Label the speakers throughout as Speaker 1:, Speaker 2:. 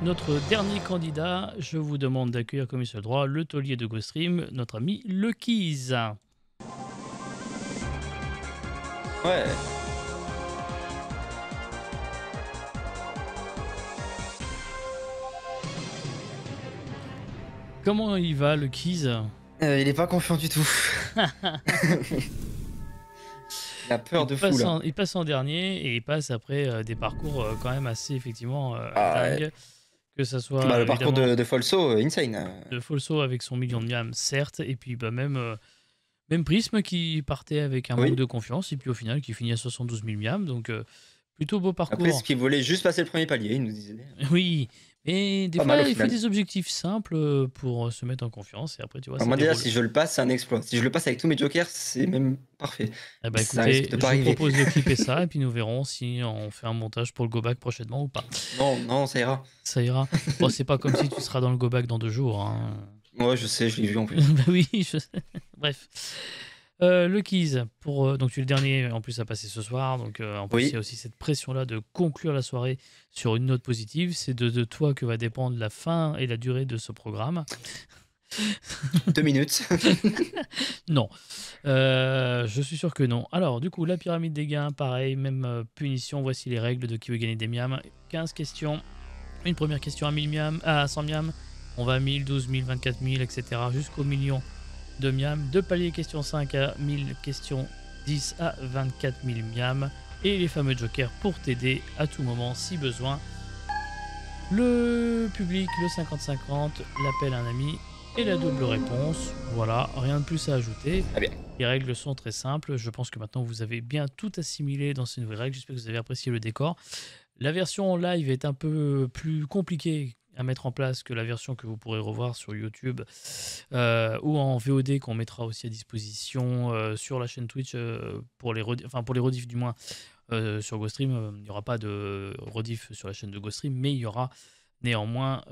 Speaker 1: notre dernier candidat, je vous demande d'accueillir comme il se droit le taulier de GoStream, notre ami Luckyz.
Speaker 2: Ouais.
Speaker 1: Comment il va, Luckyz?
Speaker 2: Il est pas confiant du tout. Il a peur de fou là.
Speaker 1: Il passe en dernier et il passe après des parcours quand même assez effectivement
Speaker 2: Ouais.
Speaker 1: dingues. Que ça soit
Speaker 2: Le parcours
Speaker 1: évidemment
Speaker 2: de Folso, insane.
Speaker 1: de Folso avec son million de miam, certes, et puis même Prism qui partait avec un
Speaker 2: Oui.
Speaker 1: manque de confiance et puis au final qui finit à 72 000 miam, donc plutôt beau parcours.
Speaker 2: Après, ce qu'il voulait juste passer le premier palier, il nous disait.
Speaker 1: Oui, mais des
Speaker 2: Pas
Speaker 1: fois
Speaker 2: mal, au
Speaker 1: il fait
Speaker 2: final.
Speaker 1: des objectifs simples pour se mettre en confiance et après tu vois ça
Speaker 2: Moi déjà,
Speaker 1: déroule.
Speaker 2: si je le passe, c'est un exploit. Si je le passe avec tous mes jokers, c'est même parfait.
Speaker 1: Eh ben,
Speaker 2: Ça
Speaker 1: écoutez,
Speaker 2: risque de
Speaker 1: je
Speaker 2: pas
Speaker 1: vous
Speaker 2: arriver.
Speaker 1: propose de clipper ça et puis nous verrons si on fait un montage pour le go back prochainement ou pas.
Speaker 2: Non, ça ira.
Speaker 1: Ça ira. Bon, c'est pas comme si tu seras dans le go back dans 2 jours. Hein.
Speaker 2: Ouais, je sais, je l'ai vu en plus.
Speaker 1: Bah oui, je sais. Bref. Luckyz, donc tu es le dernier en plus à passer ce soir, donc en plus
Speaker 2: Oui.
Speaker 1: il y a aussi cette pression-là de conclure la soirée sur une note positive. C'est de toi que va dépendre la fin et la durée de ce programme.
Speaker 2: 2 minutes.
Speaker 1: Non, je suis sûr que non. Alors du coup, la pyramide des gains, pareil, même punition. Voici les règles de qui veut gagner des miams. 15 questions. Une première question à 1000 miams, à 100 miams. On va à 1000, 12 000, 24 000, etc. jusqu'au million de miams. 2 paliers, question 5 à 1000, question 10 à 24 000 miams. Et les fameux jokers pour t'aider à tout moment si besoin. Le public, le 50-50, l'appel à un ami et la double réponse. Voilà, rien de plus à ajouter.
Speaker 2: Très bien.
Speaker 1: Les règles sont très simples. Je pense que maintenant vous avez bien tout assimilé dans ces nouvelles règles. J'espère que vous avez apprécié le décor. La version en live est un peu plus compliquée à mettre en place que la version que vous pourrez revoir sur YouTube ou en VOD qu'on mettra aussi à disposition sur la chaîne Twitch pour les rediffs du moins sur GoStream. Il n'y aura pas de rediff sur la chaîne de GoStream, mais il y aura néanmoins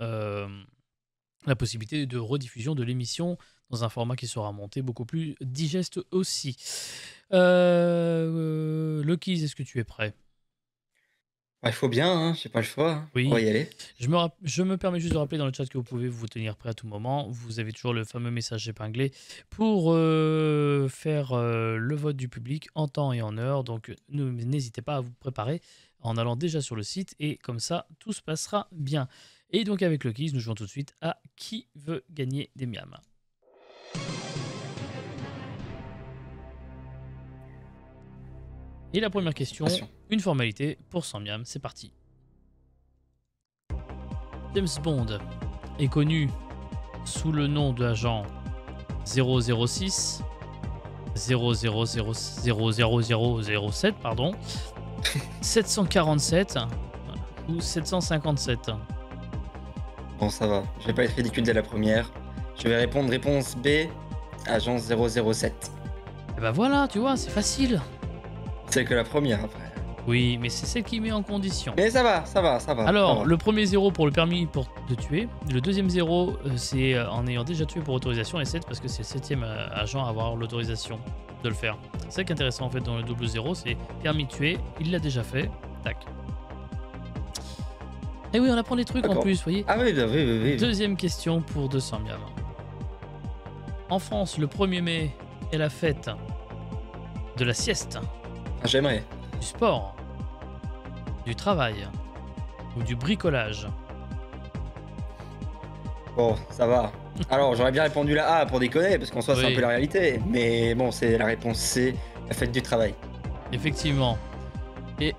Speaker 1: la possibilité de rediffusion de l'émission dans un format qui sera monté beaucoup plus digeste aussi. Luckyz, est-ce que tu es prêt?
Speaker 2: Il faut bien, hein, j'ai pas le choix. Hein.
Speaker 1: Oui.
Speaker 2: On va y aller.
Speaker 1: Je me permets juste de rappeler dans le chat que vous pouvez vous tenir prêt à tout moment. Vous avez toujours le fameux message épinglé pour faire le vote du public en temps et en heure. Donc n'hésitez pas à vous préparer en allant déjà sur le site et comme ça, tout se passera bien. Et donc avec Luckyz, nous jouons tout de suite à qui veut gagner des miams. Et la première question, une formalité pour 100 miams, c'est parti. James Bond est connu sous le nom de agent 006 00007 pardon 747 ou 757.
Speaker 2: Bon, ça va. Je vais pas être ridicule dès la première. Je vais répondre réponse B, agent 007.
Speaker 1: Et bah voilà, tu vois, c'est facile.
Speaker 2: C'est que la première après.
Speaker 1: Oui, mais c'est celle qui met en condition.
Speaker 2: Mais ça va.
Speaker 1: Alors,
Speaker 2: ça va.
Speaker 1: le premier 0 pour le permis de tuer. Le deuxième 0, c'est en ayant déjà tué pour autorisation. Et 7 parce que c'est le 7e agent à avoir l'autorisation de le faire. C'est ça qui est intéressant en fait dans le double 0, c'est permis de tuer, il l'a déjà fait. Tac. Et oui, on apprend des trucs en plus, vous voyez.
Speaker 2: Ah oui.
Speaker 1: Deuxième question pour 200 miams. En France, le 1er mai est la fête de la sieste,
Speaker 2: J'aimerais.
Speaker 1: du sport, du travail ou du bricolage.
Speaker 2: Bon, ça va. Alors, j'aurais bien répondu la A pour déconner, parce qu'en soi, c'est
Speaker 1: Oui.
Speaker 2: un peu la réalité. Mais bon, c'est la réponse C, la fête du travail.
Speaker 1: Effectivement. Et...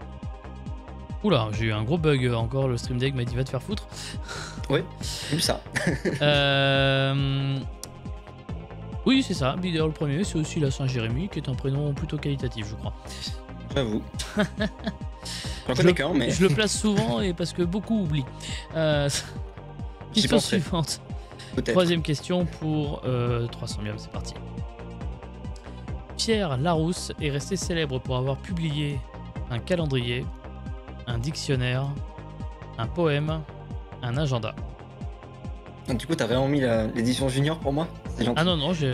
Speaker 1: Oula, j'ai eu un gros bug encore, le Stream Deck m'a dit va te faire foutre.
Speaker 2: Oui, j'ai vu ça.
Speaker 1: Oui, c'est ça. D'ailleurs, le 1er mai, c'est aussi la Saint-Jérémy, qui est un prénom plutôt qualitatif, je crois.
Speaker 2: J'avoue. J'en connais qu'un, mais...
Speaker 1: Je le place souvent et parce que beaucoup oublient.
Speaker 2: J'y
Speaker 1: Question
Speaker 2: penserai.
Speaker 1: suivante.
Speaker 2: Peut-être.
Speaker 1: Troisième question pour 300 miams, c'est parti. Pierre Larousse est resté célèbre pour avoir publié un calendrier, un dictionnaire, un poème, un agenda.
Speaker 2: Donc, du coup, t'as vraiment mis l'édition junior pour moi? C'est gentil.
Speaker 1: Ah non, j'ai...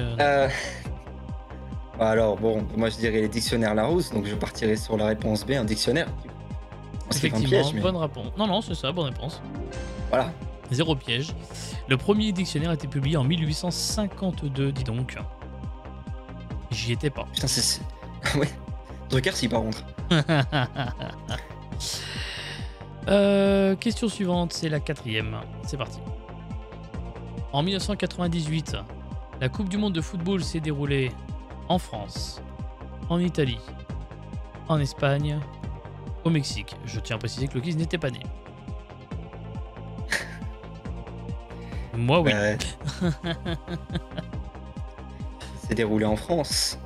Speaker 2: Bah alors, bon, moi je dirais les dictionnaires Larousse, donc je partirais sur la réponse B, un dictionnaire. C'est un
Speaker 1: Effectivement,
Speaker 2: piège, mais...
Speaker 1: bonne réponse. Non, c'est ça, bonne réponse.
Speaker 2: Voilà.
Speaker 1: 0 piège. Le premier dictionnaire a été publié en 1852, dis donc. J'y étais pas.
Speaker 2: Putain, c'est... ouais. Drucker, si, par contre.
Speaker 1: Question suivante, c'est la 4e. C'est parti. En 1998, la Coupe du Monde de football s'est déroulée en France, en Italie, en Espagne, au Mexique. Je tiens à préciser que le quiz n'était pas né. Moi, oui.
Speaker 2: C'est déroulé en France.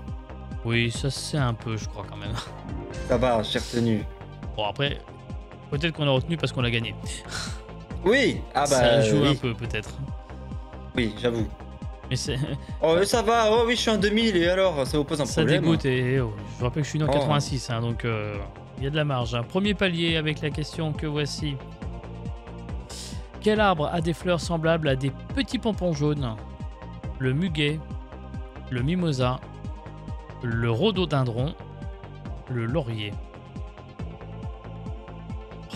Speaker 1: Oui, ça c'est un peu, je crois, quand même.
Speaker 2: Ça va, j'ai retenu.
Speaker 1: Bon, après, peut-être qu'on a retenu parce qu'on l'a gagné.
Speaker 2: Oui. Ah bah,
Speaker 1: ça joue
Speaker 2: oui.
Speaker 1: un peu, peut-être.
Speaker 2: Oui, j'avoue.
Speaker 1: Mais c'est...
Speaker 2: Oh, ça va. Oh oui, je suis en 2000 et alors, ça vous pose un
Speaker 1: ça
Speaker 2: problème.
Speaker 1: dégoûte. Et oh, je vous rappelle que je suis né en 86, hein, donc il y a de la marge. Hein. Premier palier avec la question que voici. Quel arbre a des fleurs semblables à des petits pompons jaunes? Le muguet, le mimosa, le rhododendron, le laurier.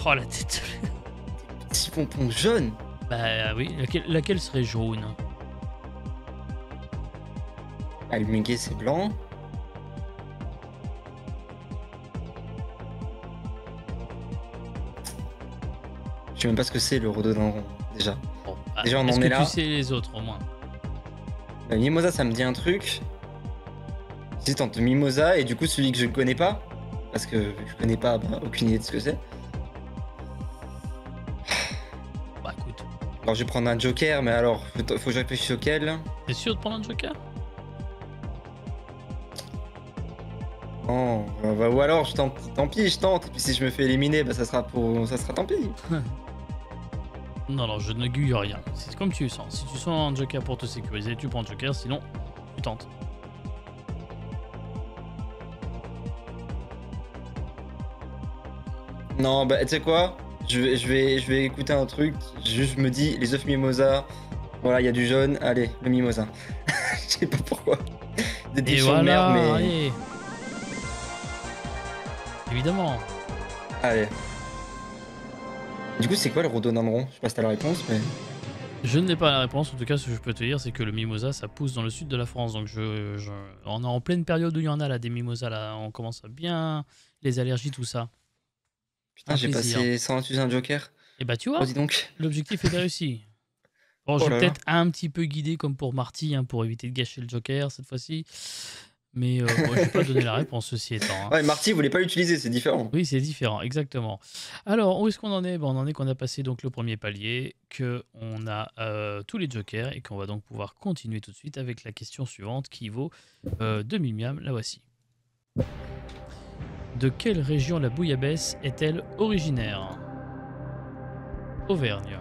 Speaker 1: Oh la tête.
Speaker 2: Petit pompon jaune.
Speaker 1: Bah oui, laquelle serait jaune?
Speaker 2: Ah, le muguet, c'est blanc. Je sais même pas ce que c'est le rhododendron, déjà.
Speaker 1: Bon, bah,
Speaker 2: Déjà, on
Speaker 1: est-ce
Speaker 2: en
Speaker 1: que
Speaker 2: est là.
Speaker 1: tu sais les autres au moins?
Speaker 2: Le mimosa, ça me dit un truc. Si tente mimosa, et du coup, celui que je ne connais pas, parce que vu que je connais pas, bah, aucune idée de ce que c'est.
Speaker 1: Bah écoute,
Speaker 2: Alors, je vais prendre un joker, mais alors, faut que je réfléchisse auquel.
Speaker 1: t'es sûr de prendre un joker?
Speaker 2: Non, bah, ou alors, tant pis, je tente. Et puis si je me fais éliminer, bah, ça sera tant pis.
Speaker 1: Non, non, je n'aiguille rien. C'est comme tu sens. Si tu sens un joker pour te sécuriser, tu prends un joker, sinon, tu tentes.
Speaker 2: Non, bah, tu sais quoi, je vais écouter un truc. Juste, je me dis, les œufs mimosa. Voilà, il y a du jaune. Allez, le mimosa. Je sais pas pourquoi. Des
Speaker 1: Et
Speaker 2: dictions de
Speaker 1: voilà,
Speaker 2: merde, mais.
Speaker 1: allez. Évidemment.
Speaker 2: Allez. Du coup, c'est quoi le rhododendron? Je sais pas si t'as la réponse, mais.
Speaker 1: Je ne n'ai pas la réponse. En tout cas, ce que je peux te dire, c'est que le mimosa, ça pousse dans le sud de la France. Donc, on est en pleine période où il y en a là, des mimosas. Là, on commence à bien les allergies, tout ça.
Speaker 2: Putain, j'ai passé sans utiliser un joker.
Speaker 1: Et bah, tu vois,
Speaker 2: Oh, dis donc.
Speaker 1: l'objectif est réussi. Bon,
Speaker 2: Oh
Speaker 1: j'ai
Speaker 2: là là.
Speaker 1: peut-être un petit peu guidé comme pour Marty, hein, pour éviter de gâcher le joker cette fois-ci. Mais bon, je vais pas donner la réponse, ceci étant. Hein.
Speaker 2: Ouais, Marty voulait pas l'utiliser, c'est différent.
Speaker 1: Oui, c'est différent, exactement. Alors, où est-ce qu'on en est? On en est qu'on a passé donc le premier palier, qu'on a tous les jokers et qu'on va donc pouvoir continuer tout de suite avec la question suivante qui vaut 2000 miam. La voici. De quelle région la bouillabaisse est-elle originaire? Auvergne,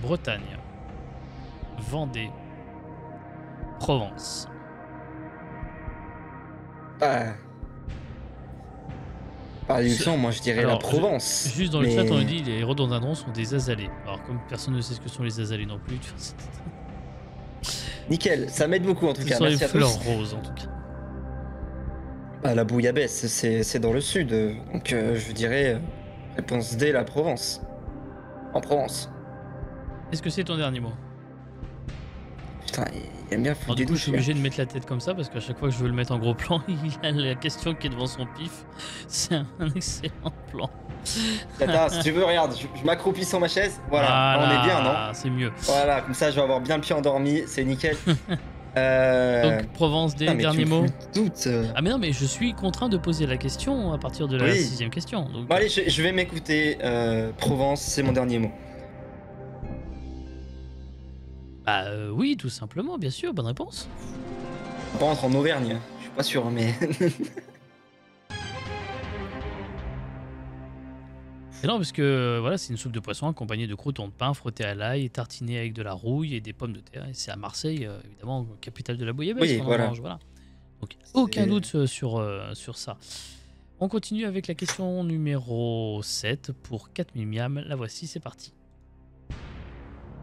Speaker 1: Bretagne, Vendée, Provence.
Speaker 2: Ah. Par déduction, moi je dirais la
Speaker 1: Alors,
Speaker 2: Provence.
Speaker 1: Juste dans le
Speaker 2: mais-
Speaker 1: chat, on nous dit les rhododendrons sont des azalées. Alors, comme personne ne sait ce que sont les azalées non plus,
Speaker 2: Nickel, ça m'aide beaucoup en tout
Speaker 1: ce
Speaker 2: cas.
Speaker 1: sont les
Speaker 2: Merci à
Speaker 1: fleurs
Speaker 2: tous.
Speaker 1: roses en tout cas.
Speaker 2: Ah, la bouillabaisse, c'est dans le sud. Donc je dirais réponse D, la Provence. En Provence.
Speaker 1: Est-ce que c'est ton dernier mot?
Speaker 2: Putain, il aime bien foutre
Speaker 1: Alors,
Speaker 2: des
Speaker 1: du coup, je suis
Speaker 2: douches.
Speaker 1: obligé de mettre la tête comme ça parce qu'à chaque fois que je veux le mettre en gros plan, il y a la question qui est devant son pif. C'est un excellent plan.
Speaker 2: Attends, si tu veux, regarde, je m'accroupis sur ma chaise. Voilà, on est bien, non?
Speaker 1: C'est mieux.
Speaker 2: Voilà, comme ça je vais avoir bien le pied endormi, c'est nickel.
Speaker 1: Donc, Provence, des
Speaker 2: putain, mais tu
Speaker 1: derniers
Speaker 2: me
Speaker 1: mots.
Speaker 2: fous le doute.
Speaker 1: Ah, mais non, mais je suis contraint de poser la question à partir de la
Speaker 2: Oui.
Speaker 1: 6ème question. Donc,
Speaker 2: Bon allez, je vais m'écouter. Provence, c'est mon dernier mot.
Speaker 1: bah oui, tout simplement, bien sûr, bonne réponse.
Speaker 2: On va rentrer en Auvergne, je suis pas sûr, mais.
Speaker 1: Et non, parce que voilà, c'est une soupe de poisson accompagnée de croûtons de pain frottés à l'ail, tartinés avec de la rouille et des pommes de terre. Et c'est à Marseille, évidemment, capitale de la bouillabaisse.
Speaker 2: Oui,
Speaker 1: qu'on en
Speaker 2: voilà.
Speaker 1: mange, voilà. Donc, aucun doute sur ça. On continue avec la question numéro 7 pour 4000 miam. La voici, c'est parti.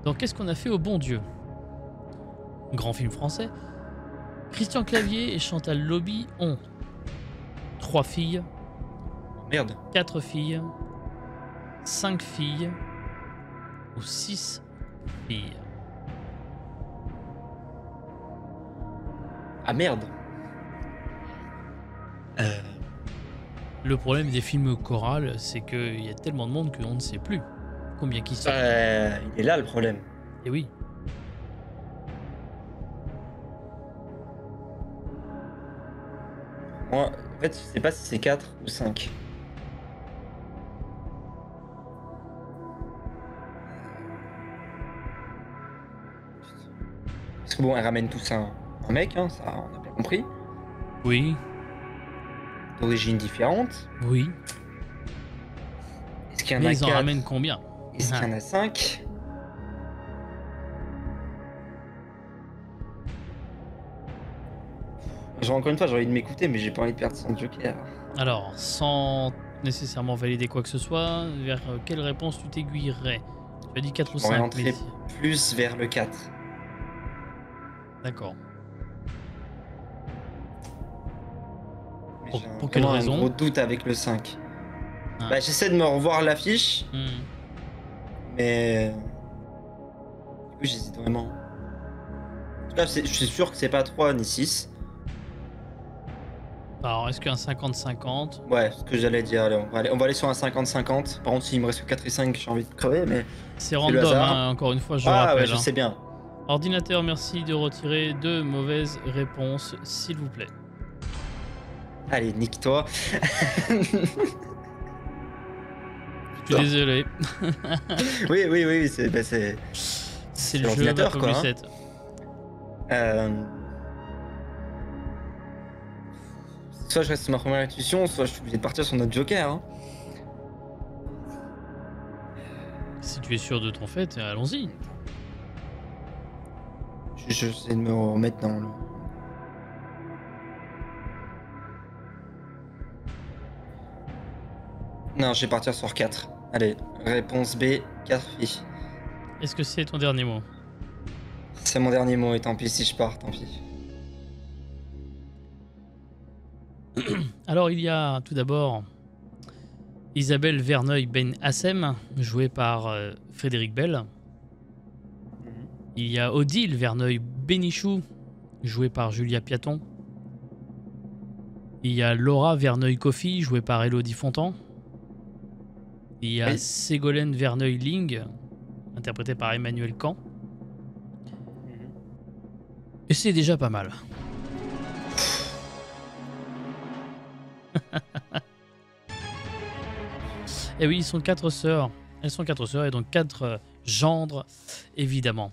Speaker 1: Donc, qu'est-ce qu'on a fait au bon Dieu? Grand film français. Christian Clavier et Chantal Lobby ont 3 filles,
Speaker 2: Merde.
Speaker 1: 4 filles, 5 filles ou 6 filles?
Speaker 2: Ah merde.
Speaker 1: Le problème des films chorales, c'est qu'il y a tellement de monde qu'on ne sait plus combien qui sont.
Speaker 2: Il est là le problème.
Speaker 1: Et oui.
Speaker 2: Moi, en fait, je sais pas si c'est 4 ou 5. Parce que bon, elle ramène tous un mec, hein, ça on a bien compris.
Speaker 1: Oui.
Speaker 2: D'origine différente.
Speaker 1: Oui.
Speaker 2: Est-ce qu'il y en
Speaker 1: Mais
Speaker 2: a
Speaker 1: ils en
Speaker 2: 4?
Speaker 1: ramènent combien?
Speaker 2: Est-ce qu'il y en a 5? Genre, encore une fois, j'ai envie de m'écouter, mais j'ai pas envie de perdre son joker.
Speaker 1: Alors, sans nécessairement valider quoi que ce soit, vers quelle réponse tu t'aiguillerais? Tu as dit 4 ou
Speaker 2: Je m'orienterais
Speaker 1: 5, mais...
Speaker 2: plus vers le 4.
Speaker 1: D'accord.
Speaker 2: Mais
Speaker 1: Pour-
Speaker 2: j'ai
Speaker 1: pour quelle
Speaker 2: vraiment
Speaker 1: raison?
Speaker 2: un gros doute avec le 5.
Speaker 1: Ah.
Speaker 2: Bah, j'essaie de me revoir l'affiche,
Speaker 1: Hmm.
Speaker 2: mais... Du coup, j'hésite vraiment. En tout cas, je suis sûr que c'est pas 3 ni 6.
Speaker 1: Alors, est-ce qu'un 50-50?
Speaker 2: Ouais, ce que j'allais dire. Allez, on va aller sur un 50-50. Par contre, s'il me reste que 4 et 5, j'ai envie de crever, mais...
Speaker 1: C'est
Speaker 2: le
Speaker 1: random,
Speaker 2: hasard.
Speaker 1: hein, encore une fois, je
Speaker 2: Ah
Speaker 1: rappelle.
Speaker 2: ouais, je
Speaker 1: hein.
Speaker 2: sais bien.
Speaker 1: Ordinateur, merci de retirer 2 mauvaises réponses, s'il vous plaît.
Speaker 2: Allez, nique-toi.
Speaker 1: Je suis désolé.
Speaker 2: oui, c'est... Bah, c'est...
Speaker 1: C'est le jeu
Speaker 2: l'ordinateur,
Speaker 1: Bac
Speaker 2: quoi, hein.
Speaker 1: 7.
Speaker 2: Soit je reste sur ma première intuition, soit je suis obligé de partir sur notre joker. Hein.
Speaker 1: Si tu es sûr de ton fait, allons-y.
Speaker 2: J'essaie de me remettre dans le... Non, je vais partir sur 4. Allez, réponse B, 4 filles.
Speaker 1: Est-ce que c'est ton dernier mot?
Speaker 2: C'est mon dernier mot, et tant pis si je pars, tant pis.
Speaker 1: Alors, il y a tout d'abord Isabelle Verneuil Ben Hassem, jouée par Frédéric Bell. Il y a Odile Verneuil Bénichou, jouée par Julia Piaton. Il y a Laura Verneuil Coffy, jouée par Elodie Fontan. Il y a
Speaker 2: Oui.
Speaker 1: Ségolène Verneuil Ling, interprétée par Emmanuel Camp. Et c'est déjà pas mal. Et oui, ils sont 4 sœurs. Elles sont 4 sœurs et donc 4 gendres, évidemment.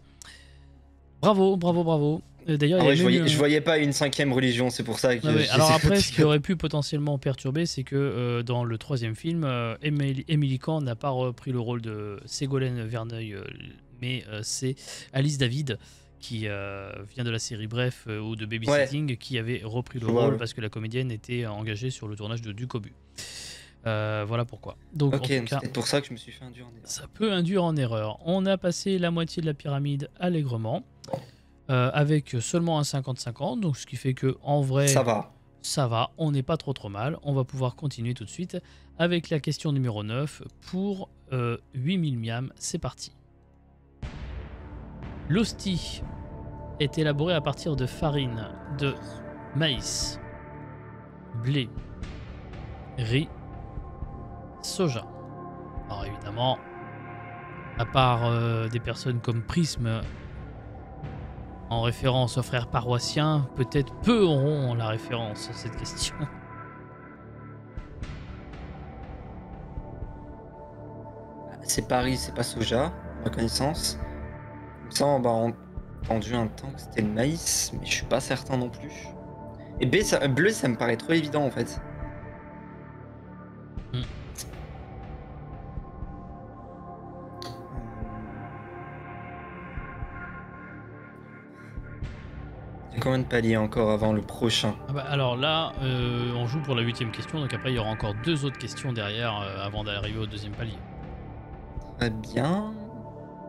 Speaker 1: Bravo, bravo, bravo. D'ailleurs,
Speaker 2: Ah
Speaker 1: il y a
Speaker 2: ouais,
Speaker 1: même
Speaker 2: je voyais pas une 5ème religion, c'est pour ça que...
Speaker 1: Ah ouais,
Speaker 2: j'ai
Speaker 1: alors
Speaker 2: essayé
Speaker 1: après,
Speaker 2: de-
Speaker 1: ce qui aurait pu potentiellement perturber, c'est que dans le 3e film, Émilie Kahn n'a pas repris le rôle de Ségolène Verneuil, mais c'est Alice David, qui vient de la série Bref ou de Babysitting, qui avait repris le
Speaker 2: Je vois,
Speaker 1: rôle
Speaker 2: ouais.
Speaker 1: parce que la comédienne était engagée sur le tournage de Ducobu. Voilà pourquoi. Donc,
Speaker 2: Ok,
Speaker 1: en tout
Speaker 2: c'est
Speaker 1: cas,
Speaker 2: peut-être pour ça que je me suis fait induire en erreur.
Speaker 1: ça peut induire en erreur. On a passé la moitié de la pyramide allègrement, avec seulement un 50-50, donc ce qui fait que en vrai,
Speaker 2: Ça va.
Speaker 1: ça va, on n'est pas trop mal. On va pouvoir continuer tout de suite avec la question numéro 9 pour 8000 miam. C'est parti. L'hostie est élaboré à partir de farine de maïs, blé, riz, soja. Alors évidemment, à part des personnes comme Prisme, en référence aux frères paroissiens, peut-être peu auront la référence à cette question.
Speaker 2: C'est Paris, c'est pas soja, à ma connaissance. Ça, on m'a entendu un temps que c'était le maïs, mais je suis pas certain non plus. Et bleu, ça me paraît trop évident en fait.
Speaker 1: Hmm.
Speaker 2: Il y a combien de paliers encore avant le prochain?
Speaker 1: Ah bah, alors là, on joue pour la 8e question, donc après il y aura encore 2 autres questions derrière avant d'arriver au 2e palier.
Speaker 2: Très bien.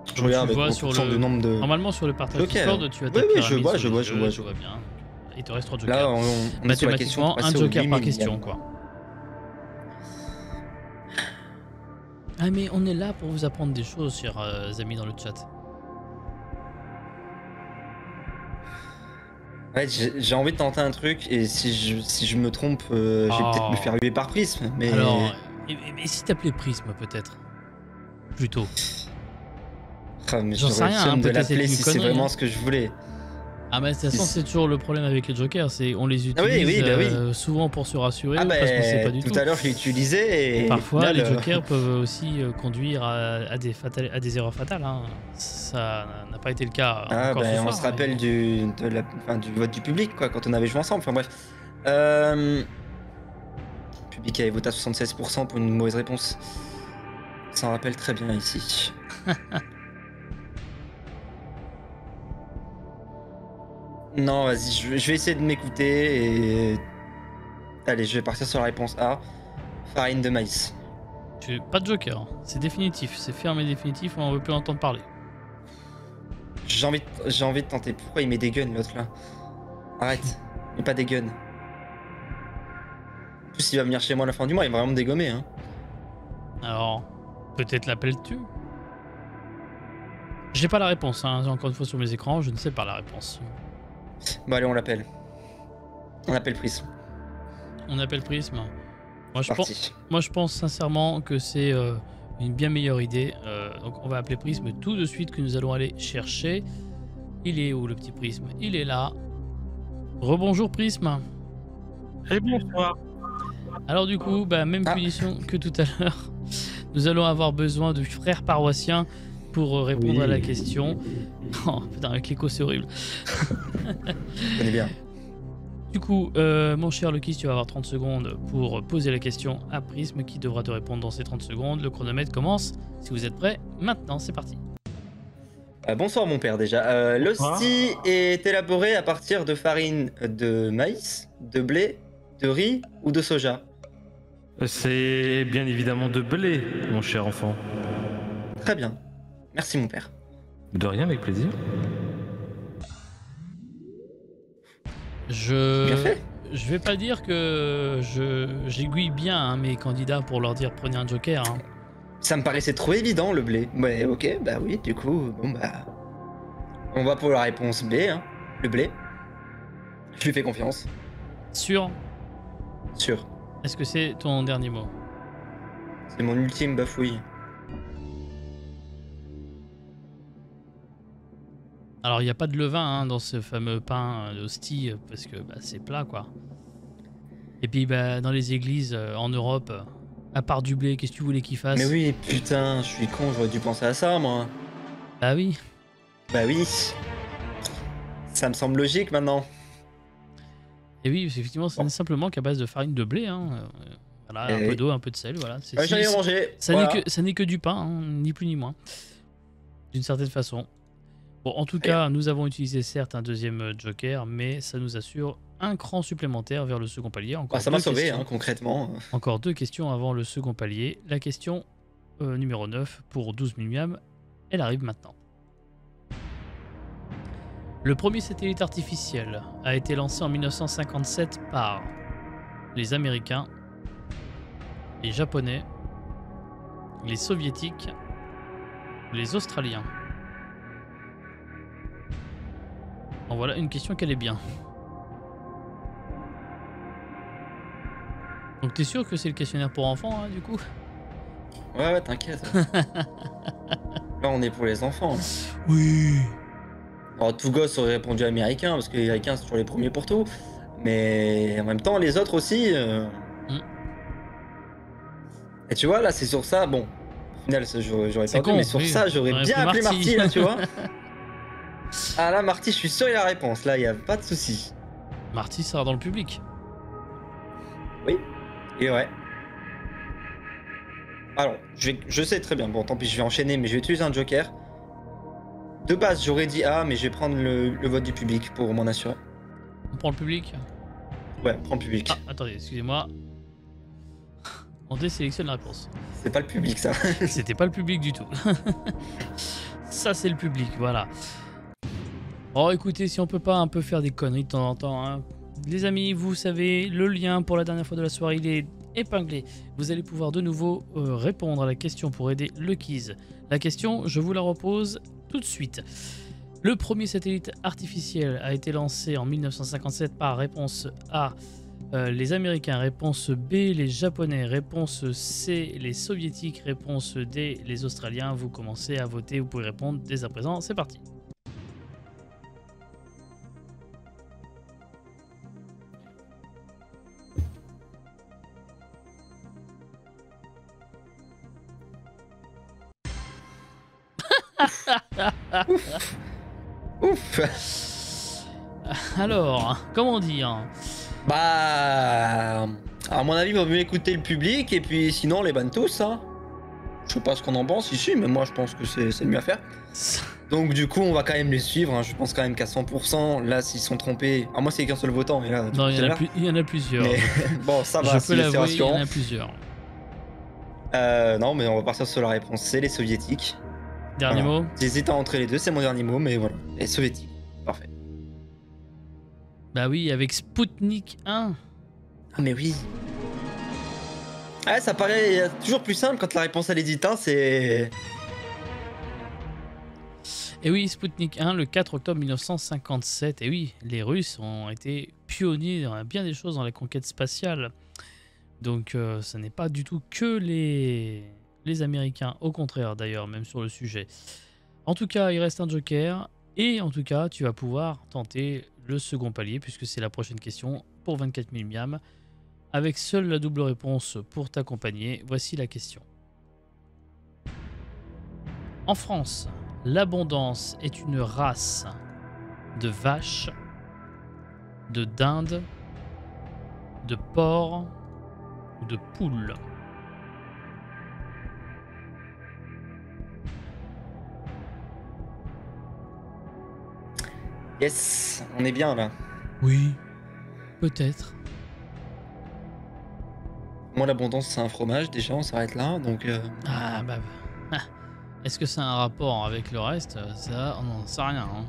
Speaker 2: Je
Speaker 1: Donc,
Speaker 2: regarde
Speaker 1: tu vois
Speaker 2: avec
Speaker 1: sur
Speaker 2: sur
Speaker 1: le-
Speaker 2: le nombre de...
Speaker 1: Normalement sur le partage
Speaker 2: Ok.
Speaker 1: Discord, tu as ta
Speaker 2: Oui, oui, je
Speaker 1: pyramide
Speaker 2: vois,
Speaker 1: sous
Speaker 2: je
Speaker 1: les
Speaker 2: vois,
Speaker 1: yeux,
Speaker 2: je vois,
Speaker 1: tout va bien. Il te reste 3 jokers.
Speaker 2: Là, on est sur la question
Speaker 1: Mathématiquement,
Speaker 2: pour
Speaker 1: un
Speaker 2: passer au
Speaker 1: joker par
Speaker 2: 8000,
Speaker 1: question,
Speaker 2: également.
Speaker 1: quoi. Ah mais on est là pour vous apprendre des choses, chers amis dans le chat.
Speaker 2: Ouais, j'ai envie de tenter un truc et si je me trompe, je vais peut-être me faire huer par Prisme. Mais
Speaker 1: Alors, et si t'appelais Prisme peut-être plutôt.
Speaker 2: Ah, mais
Speaker 1: J'en sais
Speaker 2: j'aurais le
Speaker 1: rien,
Speaker 2: seum
Speaker 1: hein,
Speaker 2: de
Speaker 1: peut-être c'est
Speaker 2: l'appeler
Speaker 1: une
Speaker 2: si c'est
Speaker 1: connerie,
Speaker 2: vraiment
Speaker 1: hein.
Speaker 2: ce que je voulais.
Speaker 1: Ah bah de toute façon
Speaker 2: Si-
Speaker 1: c'est toujours le problème avec les jokers, c'est on les
Speaker 2: Ah oui,
Speaker 1: utilise
Speaker 2: oui, bah oui.
Speaker 1: souvent pour se rassurer
Speaker 2: Ah
Speaker 1: ou parce qu'on sait pas
Speaker 2: bah
Speaker 1: du
Speaker 2: tout
Speaker 1: tout.
Speaker 2: à l'heure je l'ai utilisé
Speaker 1: Et
Speaker 2: et
Speaker 1: parfois
Speaker 2: là,
Speaker 1: les jokers peuvent aussi conduire à des erreurs fatales, hein. Ça n'a pas été le cas
Speaker 2: Ah
Speaker 1: encore ce
Speaker 2: bah on
Speaker 1: soir,
Speaker 2: se rappelle
Speaker 1: mais...
Speaker 2: du vote du public quoi, quand on avait joué ensemble. Enfin bref. Le public avait voté à 76% pour une mauvaise réponse. On s'en rappelle très bien ici. Non, vas-y, je vais essayer de m'écouter et... Allez, je vais partir sur la réponse A. Farine de maïs.
Speaker 1: Pas de joker, hein. C'est définitif, c'est ferme et définitif, on ne veut plus entendre parler.
Speaker 2: J'ai envie de tenter. Pourquoi il met des guns l'autre là? Arrête, mais pas des guns. En plus, il va venir chez moi à la fin du mois, il va vraiment me dégommer. Hein.
Speaker 1: Alors, peut-être l'appelles-tu? J'ai pas la réponse, hein. Encore une fois sur mes écrans, je ne sais pas la réponse.
Speaker 2: Bon, allez, on l'appelle. On appelle Prisme.
Speaker 1: On appelle Prisme.
Speaker 2: Parti.
Speaker 1: Moi, je pense sincèrement que c'est une bien meilleure idée. Donc, on va appeler Prisme tout de suite, que nous allons aller chercher. Il est où le petit Prisme? Il est là. Rebonjour Prisme.
Speaker 3: Et bonsoir.
Speaker 1: Alors du coup, bah, même punition que tout à l'heure. Nous allons avoir besoin de frères paroissiens pour répondre à la question. Oh putain, avec l'écho c'est horrible.
Speaker 2: Je connais bien.
Speaker 1: Du coup, mon cher Lucky, tu vas avoir 30 secondes pour poser la question à Prisme qui devra te répondre dans ces 30 secondes. Le chronomètre commence. Si vous êtes prêts, maintenant c'est parti.
Speaker 2: Bonsoir mon père déjà. L'hostie est élaboré à partir de farine de maïs, de blé, de riz ou de soja?
Speaker 3: C'est bien évidemment de blé, mon cher enfant.
Speaker 2: Très bien. Merci mon père.
Speaker 3: De rien, avec plaisir.
Speaker 2: Bien fait.
Speaker 1: Je vais pas dire que j'aiguille bien hein, mes candidats pour leur dire prenez un joker. Hein.
Speaker 2: Ça me paraissait trop évident le blé. Ouais, ok, bah oui, du coup, bon bah... On va pour la réponse B, hein, le blé. Je lui fais confiance.
Speaker 1: Sûr?
Speaker 2: Sûr.
Speaker 1: Est-ce que c'est ton dernier mot?
Speaker 2: C'est mon ultime bafouille.
Speaker 1: Alors il n'y a pas de levain hein, dans ce fameux pain d'hostie parce que bah, c'est plat quoi. Et puis bah, dans les églises en Europe, à part du blé, qu'est-ce que tu voulais qu'ils fassent?
Speaker 2: Mais oui, putain, je suis con, j'aurais dû penser à ça moi.
Speaker 1: Bah oui.
Speaker 2: Bah oui. Ça me semble logique maintenant.
Speaker 1: Et oui, effectivement, c'est simplement qu'à base de farine de blé. Hein, voilà, un peu d'eau, un peu de sel, voilà.
Speaker 2: J'en ai mangé.
Speaker 1: Ça n'est que du pain, hein, ni plus ni moins. D'une certaine façon. Bon, en tout cas, nous avons utilisé certes un deuxième joker, mais ça nous assure un cran supplémentaire vers le second palier. Encore
Speaker 2: ça m'a sauvé, hein, concrètement.
Speaker 1: Encore 2 questions avant le second palier. La question numéro 9 pour 12 000 miam, elle arrive maintenant. Le premier satellite artificiel a été lancé en 1957 par les Américains, les Japonais, les Soviétiques, les Australiens. En voilà une question qu'elle est bien. Donc t'es sûr que c'est le questionnaire pour enfants, hein, du coup?
Speaker 2: Ouais, t'inquiète. Là, on est pour les enfants.
Speaker 1: Oui.
Speaker 2: Alors, tout gosse aurait répondu américain, parce que les américains, c'est toujours les premiers pour tout. Mais en même temps, les autres aussi. Et tu vois, là, c'est sur ça, bon. Au final, j'aurais perdu, mais sur ça, j'aurais bien appelé Marty, là, tu vois. Ah là, Marty, je suis sûr il a la réponse. Là, il n'y a pas de souci.
Speaker 1: Marty sera dans le public.
Speaker 2: Oui. Et ouais. Alors, je sais très bien. Bon, tant pis, je vais enchaîner, mais je vais utiliser un joker. De base, j'aurais dit A, mais je vais prendre le vote du public pour m'en assurer.
Speaker 1: On prend le public?
Speaker 2: Ouais, on prend le public.
Speaker 1: Ah, attendez, excusez-moi. On désélectionne la réponse.
Speaker 2: C'est pas le public, ça.
Speaker 1: C'était pas le public du tout. Ça, c'est le public, voilà. Oh, écoutez, si on peut pas un peu faire des conneries de temps en temps, hein. Les amis, vous savez, le lien pour la dernière fois de la soirée, il est épinglé. Vous allez pouvoir de nouveau répondre à la question pour aider le quiz. La question, je vous la repose tout de suite. Le premier satellite artificiel a été lancé en 1957 par réponse A, les Américains, réponse B, les Japonais, réponse C, les Soviétiques, réponse D, les Australiens. Vous commencez à voter, vous pouvez répondre dès à présent, c'est parti.
Speaker 2: Ouf.
Speaker 1: Alors, comment dire?
Speaker 2: Bah, à mon avis, il vaut mieux écouter le public et puis sinon on les banne tous. Hein. Je sais pas ce qu'on en pense ici, mais moi je pense que c'est le mieux à faire. Donc du coup, on va quand même les suivre. Hein. Je pense quand même qu'à 100%, là, s'ils sont trompés... Ah, moi, c'est qu'un seul votant, mais là...
Speaker 1: Non, il y en a plusieurs.
Speaker 2: Mais... bon, ça va,
Speaker 1: je peux l'avouer, il y en a plusieurs.
Speaker 2: Non, mais on va partir sur la réponse C, les soviétiques.
Speaker 1: Dernier mot.
Speaker 2: J'hésite à entrer les deux, c'est mon dernier mot, mais voilà. Les soviétiques, parfait.
Speaker 1: Bah oui, avec Sputnik 1.
Speaker 2: Ah mais oui. Ah, ça paraît toujours plus simple quand la réponse elle est dite, hein, c'est...
Speaker 1: Et oui, Sputnik 1, le 4 octobre 1957. Et oui, les Russes ont été pionniers dans bien des choses dans la conquête spatiale. Donc ce n'est pas du tout que les Américains, au contraire d'ailleurs, même sur le sujet. En tout cas, il reste un joker. Et en tout cas, tu vas pouvoir tenter le second palier, puisque c'est la prochaine question pour 24 000 miams. Avec seule la double réponse pour t'accompagner, voici la question. En France, l'abondance est une race de vaches, de dindes, de porcs ou de poules.
Speaker 2: Yes, on est bien là.
Speaker 1: Oui, peut-être.
Speaker 2: Moi, l'abondance, c'est un fromage, déjà, on s'arrête là, donc...
Speaker 1: Ah bah... ah. Est-ce que c'est un rapport avec le reste? Ça, on n'en sait rien. Hein.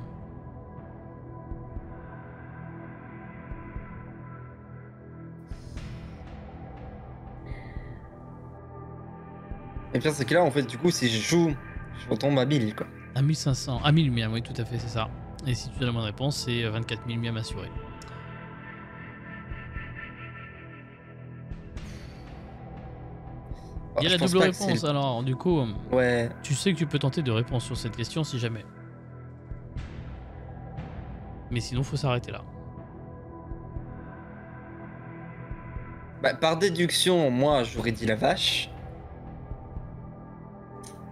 Speaker 2: Et le pire, c'est que là, en fait, du coup, si je joue, je retombe à 1000, quoi.
Speaker 1: À 1500, à 1000 miams, oui, tout à fait, c'est ça. Et si tu as la bonne réponse, c'est 24 000 miams assurés. Il y a la double réponse, alors du coup,
Speaker 2: ouais.
Speaker 1: Tu sais que tu peux tenter de répondre sur cette question si jamais. Mais sinon, faut s'arrêter là.
Speaker 2: Bah, par déduction, moi, j'aurais dit la vache.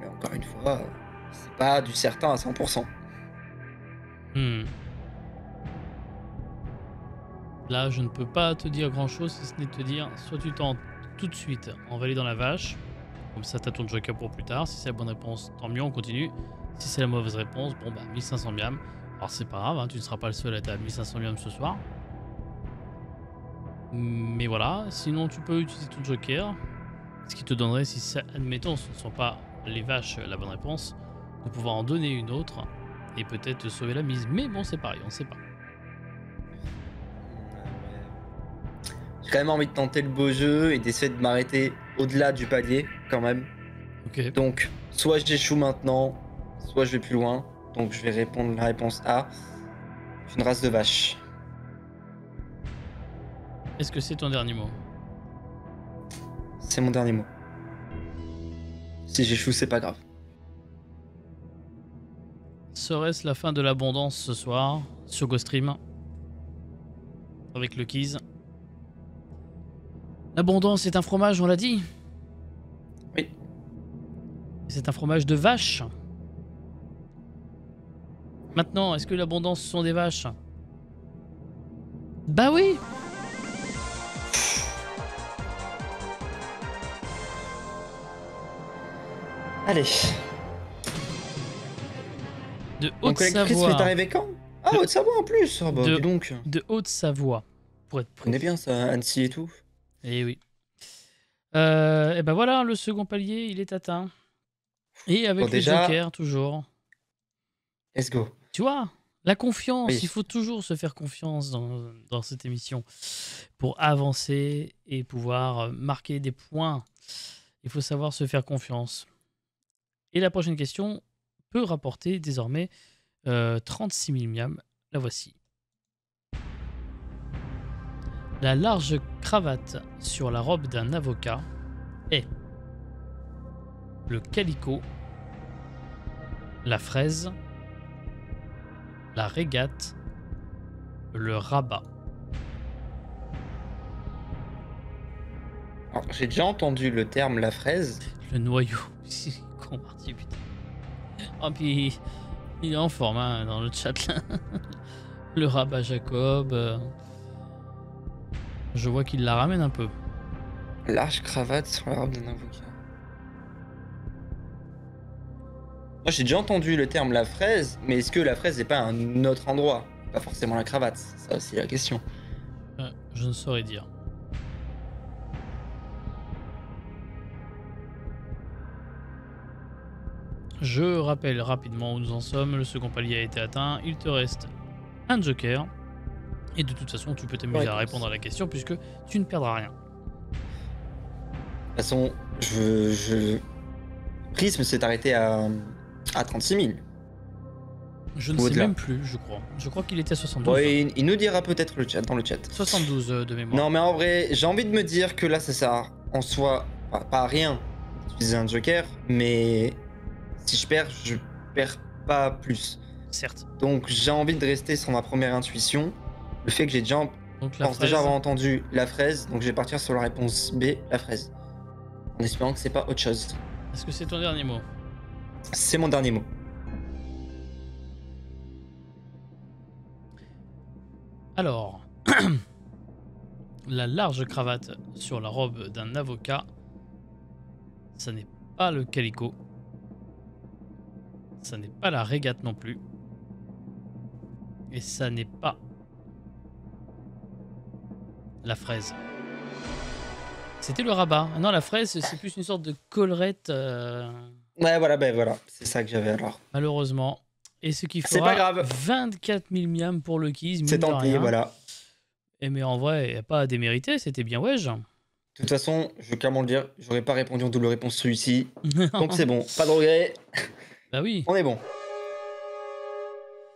Speaker 2: Mais encore une fois, c'est pas du certain à 100%.
Speaker 1: Là, je ne peux pas te dire grand-chose si ce n'est de te dire, soit tu tentes tout de suite en validant la vache, comme ça tu as ton joker pour plus tard. Si c'est la bonne réponse, tant mieux, on continue. Si c'est la mauvaise réponse, bon bah 1500 miams. Alors c'est pas grave, hein, tu ne seras pas le seul à être à 1500 miams ce soir. Mais voilà, sinon tu peux utiliser ton joker, ce qui te donnerait, si ça, admettons, ce ne sont pas les vaches la bonne réponse, de pouvoir en donner une autre et peut-être te sauver la mise. Mais bon, c'est pareil, on ne sait pas.
Speaker 2: J'ai quand même envie de tenter le beau jeu et d'essayer de m'arrêter au-delà du palier, quand même.
Speaker 1: Ok.
Speaker 2: Donc, soit j'échoue maintenant, soit je vais plus loin. Donc, je vais répondre la réponse A. C'est une race de vache.
Speaker 1: Est-ce que c'est ton dernier mot?
Speaker 2: C'est mon dernier mot. Si j'échoue, c'est pas grave.
Speaker 1: Serait-ce la fin de l'abondance ce soir sur GoStream avec le quiz? L'abondance est un fromage, on l'a dit?
Speaker 2: Oui.
Speaker 1: C'est un fromage de vache. Maintenant, est-ce que l'abondance sont des vaches? Bah oui.
Speaker 2: Allez.
Speaker 1: De
Speaker 2: Donc, collectrice,
Speaker 1: Haute-Savoie.
Speaker 2: c'est arrivé quand? Ah, Haute-Savoie en plus. Oh, bah, dis donc.
Speaker 1: De Haute-Savoie, pour être
Speaker 2: On connaît bien ça, Annecy et tout.
Speaker 1: Eh oui. Et ben voilà, le second palier, il est atteint. Et avec
Speaker 2: Bon,
Speaker 1: les
Speaker 2: déjà...
Speaker 1: jokers, toujours.
Speaker 2: Let's go.
Speaker 1: Tu vois, La confiance,
Speaker 2: Oui.
Speaker 1: il faut toujours se faire confiance dans cette émission pour avancer et pouvoir marquer des points. Il faut savoir se faire confiance. Et la prochaine question peut rapporter désormais 36 000 miams. La voici. La large cravate sur la robe d'un avocat est le calicot, la fraise, la régate, le rabat.
Speaker 2: Alors, j'ai déjà entendu le terme la fraise.
Speaker 1: Le noyau. Con parti, putain. Oh, puis il est en forme hein, dans le chat là. Le rabat Jacob. Je vois qu'il la ramène un peu.
Speaker 2: Large cravate sur la robe d'un avocat. Moi, j'ai déjà entendu le terme la fraise, mais est-ce que la fraise n'est pas un autre endroit? Pas forcément la cravate, c'est ça aussi la question.
Speaker 1: Je ne saurais dire. Je rappelle rapidement où nous en sommes. Le second palier a été atteint. Il te reste un joker. Et de toute façon, tu peux t'amuser à répondre à la question puisque tu ne perdras rien.
Speaker 2: De toute façon, Prisme s'est arrêté à 36 000.
Speaker 1: Je ne sais
Speaker 2: Au-delà.
Speaker 1: même plus, je crois. Je crois qu'il était à 72.
Speaker 2: Bon, il nous dira peut-être dans le chat.
Speaker 1: 72 de mémoire.
Speaker 2: Non, mais en vrai, j'ai envie de me dire que là, ça sert en soi pas à rien d'utiliser un joker, mais si je perds pas plus.
Speaker 1: Certes.
Speaker 2: Donc j'ai envie de rester sur ma première intuition, le fait que j'ai déjà,
Speaker 1: Donc
Speaker 2: je
Speaker 1: la
Speaker 2: pense
Speaker 1: fraise,
Speaker 2: déjà avoir entendu la fraise, donc je vais partir sur la réponse B, la fraise. En espérant que c'est pas autre chose.
Speaker 1: est-ce que c'est ton dernier mot?
Speaker 2: C'est mon dernier mot.
Speaker 1: Alors, la large cravate sur la robe d'un avocat, ça n'est pas le calicot. Ça n'est pas la régate non plus. Et ça n'est pas la fraise. C'était le rabat. Ah non, la fraise, c'est plus une sorte de collerette,
Speaker 2: Ouais, voilà, ben voilà, c'est ça que j'avais alors.
Speaker 1: malheureusement. Et ce qui
Speaker 2: C'est
Speaker 1: fera
Speaker 2: pas grave.
Speaker 1: 24 000 miams pour le quiz. mine
Speaker 2: C'est
Speaker 1: de
Speaker 2: tenté,
Speaker 1: rien.
Speaker 2: voilà.
Speaker 1: Et mais en vrai, il n'y a pas à démériter, c'était bien ouais.
Speaker 2: De toute façon, je veux clairement le dire, j'aurais pas répondu en double réponse celui-ci. Donc c'est bon, pas de regret,
Speaker 1: Bah oui.
Speaker 2: on est bon.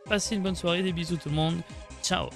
Speaker 1: Passez une bonne soirée, des bisous tout le monde. Ciao.